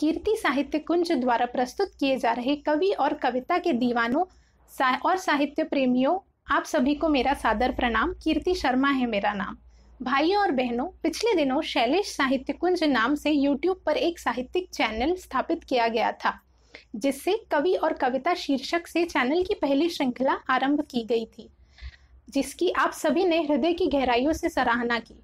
कीर्ति साहित्य कुंज द्वारा प्रस्तुत किए जा रहे कवि और कविता के दीवानों और साहित्य प्रेमियों, आप सभी को मेरा सादर प्रणाम। कीर्ति शर्मा है मेरा नाम। भाइयों और बहनों, पिछले दिनों शैलेश साहित्य कुंज नाम से यूट्यूब पर एक साहित्यिक चैनल स्थापित किया गया था, जिससे कवि और कविता शीर्षक से चैनल की पहली श्रृंखला आरंभ की गई थी, जिसकी आप सभी ने हृदय की गहराइयों से सराहना की।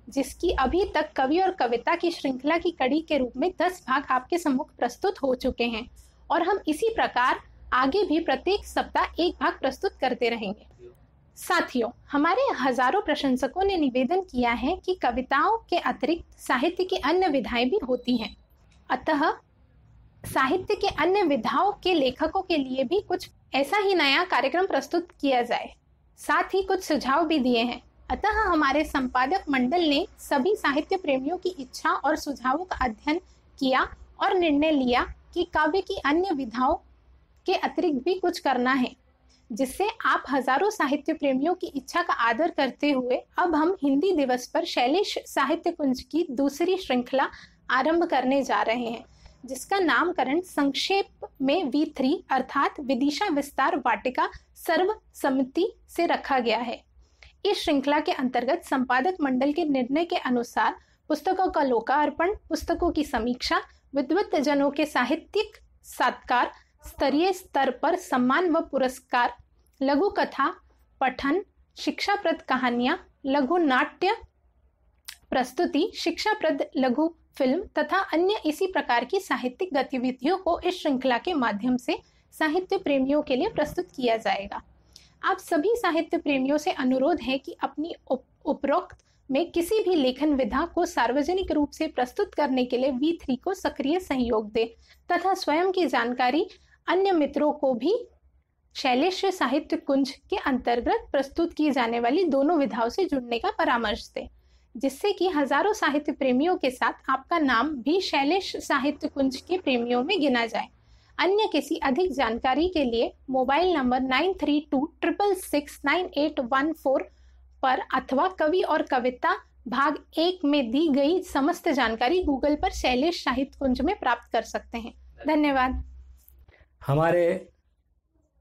जिसकी अभी तक कवि और कविता की श्रृंखला की कड़ी के रूप में 10 भाग आपके सम्मुख प्रस्तुत हो चुके हैं और हम इसी प्रकार आगे भी प्रत्येक सप्ताह एक भाग प्रस्तुत करते रहेंगे। साथियों, हमारे हजारों प्रशंसकों ने निवेदन किया है कि कविताओं के अतिरिक्त साहित्य की अन्य विधाएं भी होती हैं, अतः साहित्य के अन्य विधाओं के लेखकों के लिए भी कुछ ऐसा ही नया कार्यक्रम प्रस्तुत किया जाए। साथ ही कुछ सुझाव भी दिए हैं। अतः हमारे संपादक मंडल ने सभी साहित्य प्रेमियों की इच्छा और सुझावों का अध्ययन किया और निर्णय लिया कि काव्य की अन्य विधाओं के अतिरिक्त भी कुछ करना है, जिससे आप हजारों साहित्य प्रेमियों की इच्छा का आदर करते हुए अब हम हिंदी दिवस पर शैलेश साहित्य कुंज की दूसरी श्रृंखला आरंभ करने जा रहे हैं, जिसका नामकरण संक्षेप में V3 अर्थात विदिशा विस्तार वाटिका सर्व समिति से रखा गया है। इस श्रृंखला के अंतर्गत संपादक मंडल के निर्णय के अनुसार पुस्तकों का लोकार्पण, पुस्तकों की समीक्षा, विद्वत जनों के साहित्यिक सत्कार, स्तरीय स्तर पर सम्मान व पुरस्कार, लघु कथा पठन, शिक्षाप्रद कहानियां, लघु नाट्य प्रस्तुति, शिक्षाप्रद लघु फिल्म तथा अन्य इसी प्रकार की साहित्यिक गतिविधियों को इस श्रृंखला के माध्यम से साहित्य प्रेमियों के लिए प्रस्तुत किया जाएगा। आप सभी साहित्य प्रेमियों से अनुरोध है कि अपनी उपरोक्त में किसी भी लेखन विधा को सार्वजनिक रूप से प्रस्तुत करने के लिए V3 को सक्रिय सहयोग दे तथा स्वयं की जानकारी अन्य मित्रों को भी शैलेश साहित्य कुंज के अंतर्गत प्रस्तुत की जाने वाली दोनों विधाओं से जुड़ने का परामर्श दे, जिससे कि हजारों साहित्य प्रेमियों के साथ आपका नाम भी शैलेश साहित्य कुंज के प्रेमियों में गिना जाए। अन्य किसी अधिक जानकारी के लिए मोबाइल नंबर 9326669814 पर अथवा कवि और कविता भाग 1 में दी गई समस्त जानकारी गूगल पर शैलेश साहित्य कुंज में प्राप्त कर सकते हैं। धन्यवाद। हमारे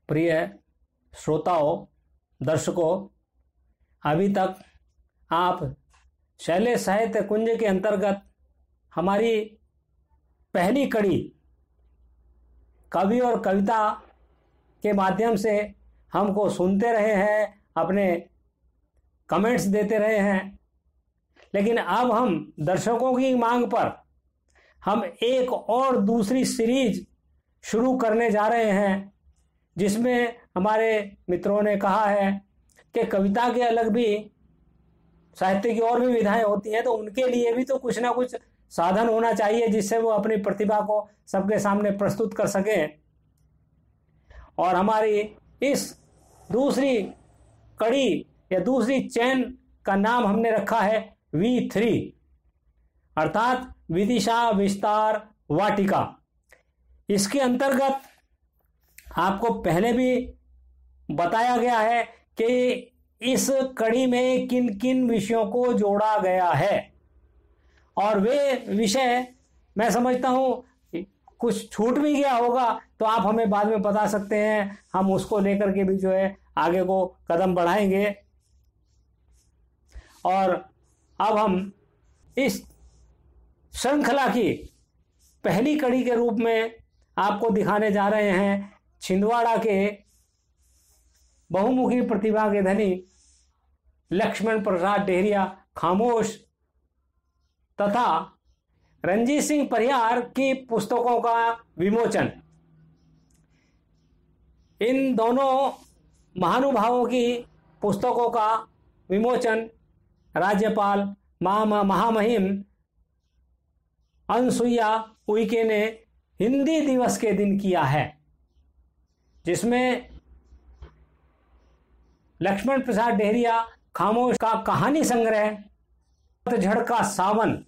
प्रिय श्रोताओं, दर्शकों, अभी तक आप शैलेश साहित्य कुंज के अंतर्गत हमारी पहली कड़ी कवि और कविता के माध्यम से हमको सुनते रहे हैं, अपने कमेंट्स देते रहे हैं। लेकिन अब हम दर्शकों की मांग पर हम एक और दूसरी सीरीज शुरू करने जा रहे हैं, जिसमें हमारे मित्रों ने कहा है कि कविता के अलग भी साहित्य की और भी विधाएं होती हैं, तो उनके लिए भी तो कुछ ना कुछ साधन होना चाहिए जिससे वो अपनी प्रतिभा को सबके सामने प्रस्तुत कर सकें। और हमारी इस दूसरी कड़ी या दूसरी चैन का नाम हमने रखा है V3 अर्थात विदिशा विस्तार वाटिका। इसके अंतर्गत आपको पहले भी बताया गया है कि इस कड़ी में किन किन विषयों को जोड़ा गया है, और वे विषय मैं समझता हूँ कुछ छूट भी गया होगा तो आप हमें बाद में बता सकते हैं, हम उसको लेकर के भी जो है आगे को कदम बढ़ाएंगे। और अब हम इस श्रृंखला की पहली कड़ी के रूप में आपको दिखाने जा रहे हैं छिंदवाड़ा के बहुमुखी प्रतिभा के धनी लक्ष्मण प्रसाद डेहरिया खामोश तथा रणजीत सिंह परिहार की पुस्तकों का विमोचन। इन दोनों महानुभावों की पुस्तकों का विमोचन राज्यपाल महामहिम अनसुईया उइके ने हिंदी दिवस के दिन किया है, जिसमें लक्ष्मण प्रसाद डेहरिया खामोश का कहानी संग्रह पतझड़ का सावन,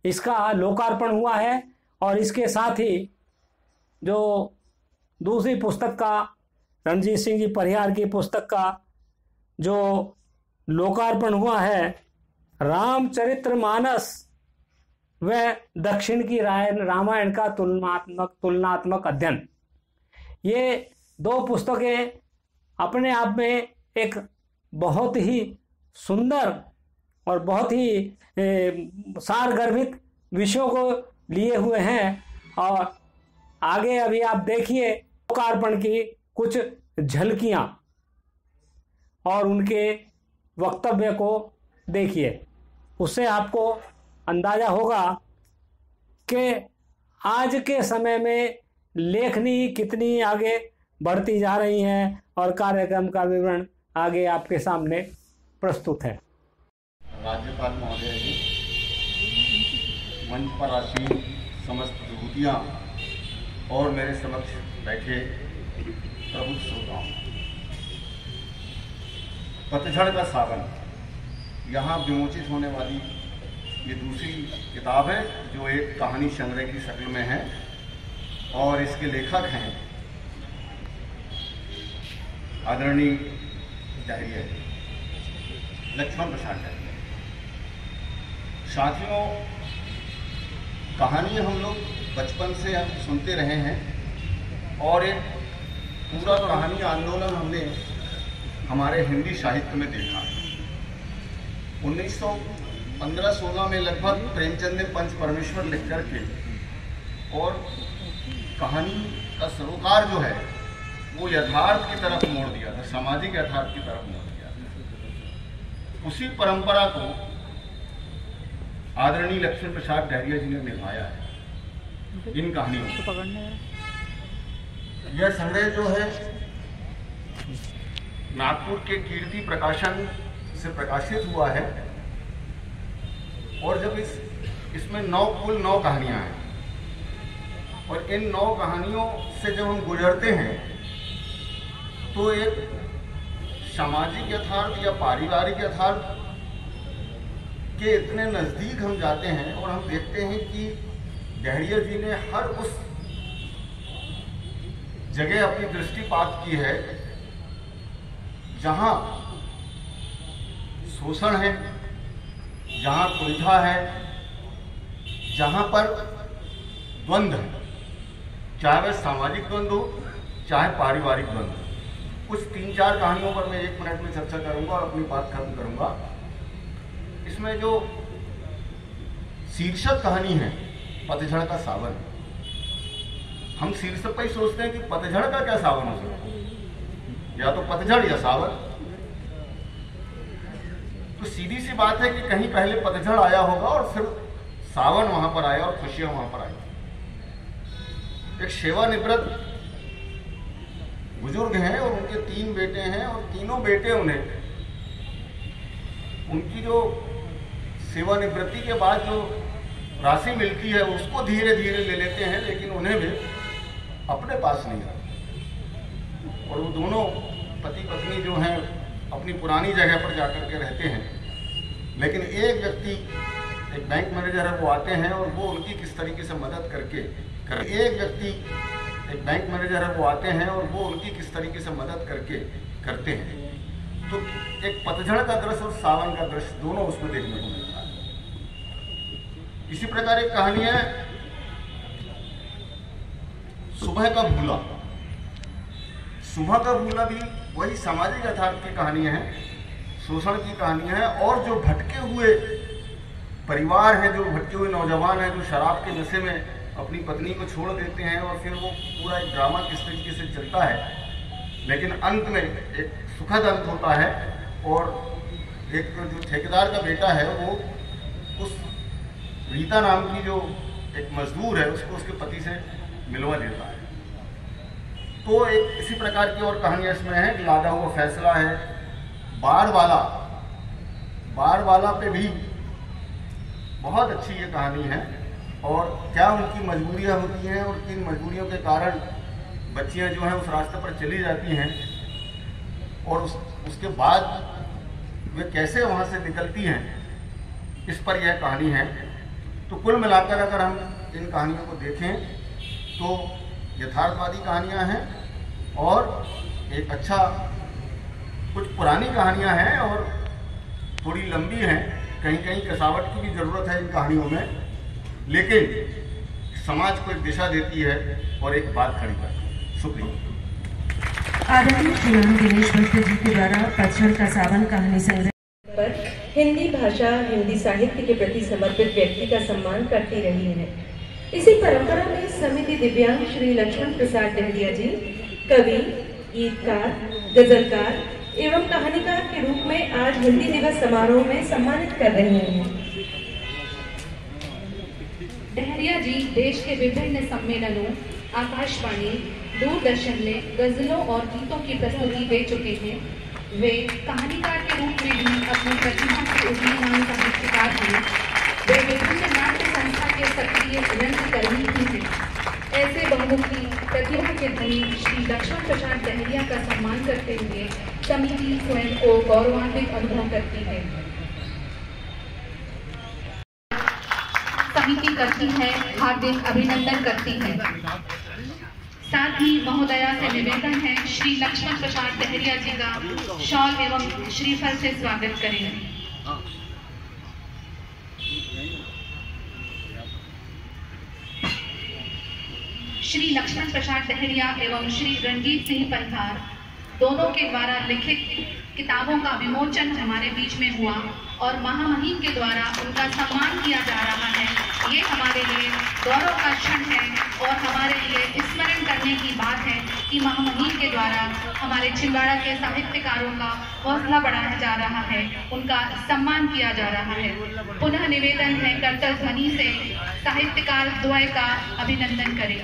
इसका लोकार्पण हुआ है। और इसके साथ ही जो दूसरी पुस्तक का रणजीत सिंह जी परिहार की पुस्तक का जो लोकार्पण हुआ है रामचरितमानस व दक्षिण की रामायण का तुलनात्मक अध्ययन। ये दो पुस्तकें अपने आप में एक बहुत ही सुंदर और बहुत ही सारगर्भित विषयों को लिए हुए हैं। और आगे अभी आप देखिए लोकार्पण की कुछ झलकियां और उनके वक्तव्य को देखिए, उससे आपको अंदाजा होगा कि आज के समय में लेखनी कितनी आगे बढ़ती जा रही है। और कार्यक्रम का विवरण आगे आपके सामने प्रस्तुत है। राज्यपाल महोदय जी, मंच पर आसीन समस्त विभूतियाँ और मेरे समक्ष बैठे प्रबुद्ध श्रोताओं, पतझड़ का सावन यहाँ विमोचित होने वाली ये दूसरी किताब है जो एक कहानी संग्रह की शक्ल में है और इसके लेखक हैं आदरणीय डहरिया लक्ष्मण प्रसाद डहरिया। साथियों, कहानी हम लोग बचपन से हम सुनते रहे हैं और एक पूरा कहानी आंदोलन हमने हमारे हिंदी साहित्य में देखा। 1915-16 में लगभग प्रेमचंद ने पंच परमेश्वर लिख करके और कहानी का सरोकार जो है वो यथार्थ की तरफ मोड़ दिया था, सामाजिक यथार्थ की तरफ मोड़ दिया था। उसी परंपरा को आदरणीय लक्ष्मण प्रसाद डहरिया जी ने निभाया है इन कहानियों को। यह संग्रह जो है नागपुर के कीर्ति प्रकाशन से प्रकाशित हुआ है और जब इसमें कुल 9 कहानियां हैं और इन 9 कहानियों से जब हम गुजरते हैं तो एक सामाजिक यथार्थ या पारिवारिक यथार्थ के इतने नज़दीक हम जाते हैं और हम देखते हैं कि डहरिया जी ने हर उस जगह अपनी दृष्टिपात की है जहां शोषण है, जहां कुंठा है, जहां पर द्वंद्व है, चाहे वह सामाजिक द्वंद्व हो चाहे पारिवारिक द्वंद्व हो। कुछ 3-4 कहानियों पर मैं 1 मिनट में चर्चा करूंगा और अपनी बात खत्म करूंगा। इसमें जो शीर्षक कहानी है पतझड़ का सावन, हम शीर्षक पर ही सोचते हैं कि पतझड़ का क्या सावन हो सकता है, या तो पतझड़ या सावन। तो सीधी सी बात है कि कहीं पहले पतझड़ आया होगा और फिर सावन वहां पर आया और खुशियां वहां पर आई। एक सेवानिवृत्त बुजुर्ग हैं और उनके 3 बेटे हैं और तीनों बेटे उनकी जो सेवानिवृत्ति के बाद जो राशि मिलती है उसको धीरे धीरे ले लेते हैं, लेकिन उन्हें भी अपने पास नहीं रखते। और वो दोनों पति पत्नी जो हैं अपनी पुरानी जगह पर जाकर के रहते हैं। लेकिन एक व्यक्ति, एक बैंक मैनेजर है, वो आते हैं और वो उनकी किस तरीके से मदद करते हैं। तो एक पतझड़ का दृश्य और सावन का दृश्य दोनों उसमें देखने को मिलता है। इसी प्रकार एक कहानी है सुबह का भूला। सुबह का भूला भी वही सामाजिक यथार्थ की कहानी है, शोषण की कहानी है। और जो भटके हुए परिवार हैं, जो भटके हुए नौजवान हैं, जो शराब के नशे में अपनी पत्नी को छोड़ देते हैं और फिर वो पूरा एक ड्रामा किस तरीके से चलता है, लेकिन अंत में एक सुखद अंत होता है। और एक जो ठेकेदार का बेटा है वो उस रीता नाम की जो एक मजदूर है उसको उसके पति से मिलवा देता है। तो एक इसी प्रकार की और कहानियाँ इसमें है। लादा हुआ फैसला है, बाढ़ वाला पे भी बहुत अच्छी ये कहानी है। और क्या उनकी मजबूरियां होती हैं और किन मजबूरियों के कारण बच्चियां जो हैं उस रास्ते पर चली जाती हैं और उसके बाद वे कैसे वहां से निकलती हैं, इस पर यह कहानी है। तो कुल मिलाकर अगर हम इन कहानियों को देखें तो यथार्थवादी कहानियां हैं और एक अच्छा कुछ पुरानी कहानियां हैं और थोड़ी लंबी हैं, कहीं कहीं कसावट की भी ज़रूरत है इन कहानियों में। लेकिन समाज को एक दिशा देती है और एक बात खड़ी करती है। शुक्रिया। आदरणीय श्रीमान दिनेश भट्ट जी के द्वारा पतझड़ का सावन कहानी संग्रह पर हिंदी भाषा, हिंदी साहित्य के प्रति समर्पित व्यक्ति का सम्मान करती रही है। इसी परंपरा में समिति दिव्यांग श्री लक्ष्मण प्रसाद डहरिया जी कवि, गीतकार, गजलकार एवं कहानीकार के रूप में आज हिंदी दिवस समारोह में सम्मानित कर रहे हैं। डहरिया जी देश के विभिन्न सम्मेलनों, आकाशवाणी, दूरदर्शन में गजलों और गीतों की प्रस्तुति दे चुके हैं। वे कहानीकार के रूप में भी अपनी प्रतिभा से उदीयमान साहित्यकार हैं। वे विभिन्न नाट्य संस्था के सक्रिय रंगकर्मी भी हैं। ऐसे बहुमुखी प्रतिभा के धनी श्री लक्ष्मण प्रसाद डहरिया का सम्मान करते हुए समिति स्वयं को गौरवान्वित अनुभव करती है। समिति करती है, हार्दिक अभिनंदन करती है। साथ ही महोदया से निवेदन है श्री लक्ष्मण प्रसाद डहरिया जी का शॉल एवं श्रीफल से स्वागत करें। श्री लक्ष्मण प्रसाद डहरिया एवं श्री रणजीत सिंह पंथार दोनों के द्वारा लिखित किताबों का विमोचन हमारे बीच में हुआ और महामहिम के द्वारा उनका सम्मान किया जा रहा है। ये हमारे लिए गौरव का क्षण है और हमारे लिए स्मरण करने की बात है कि महामहिम के द्वारा हमारे छिंदवाड़ा के साहित्यकारों का हौसला बढ़ाया जा रहा है, उनका सम्मान किया जा रहा है। पुनः निवेदन है करतल ध्वनि से साहित्यकार द्वय का अभिनंदन करें।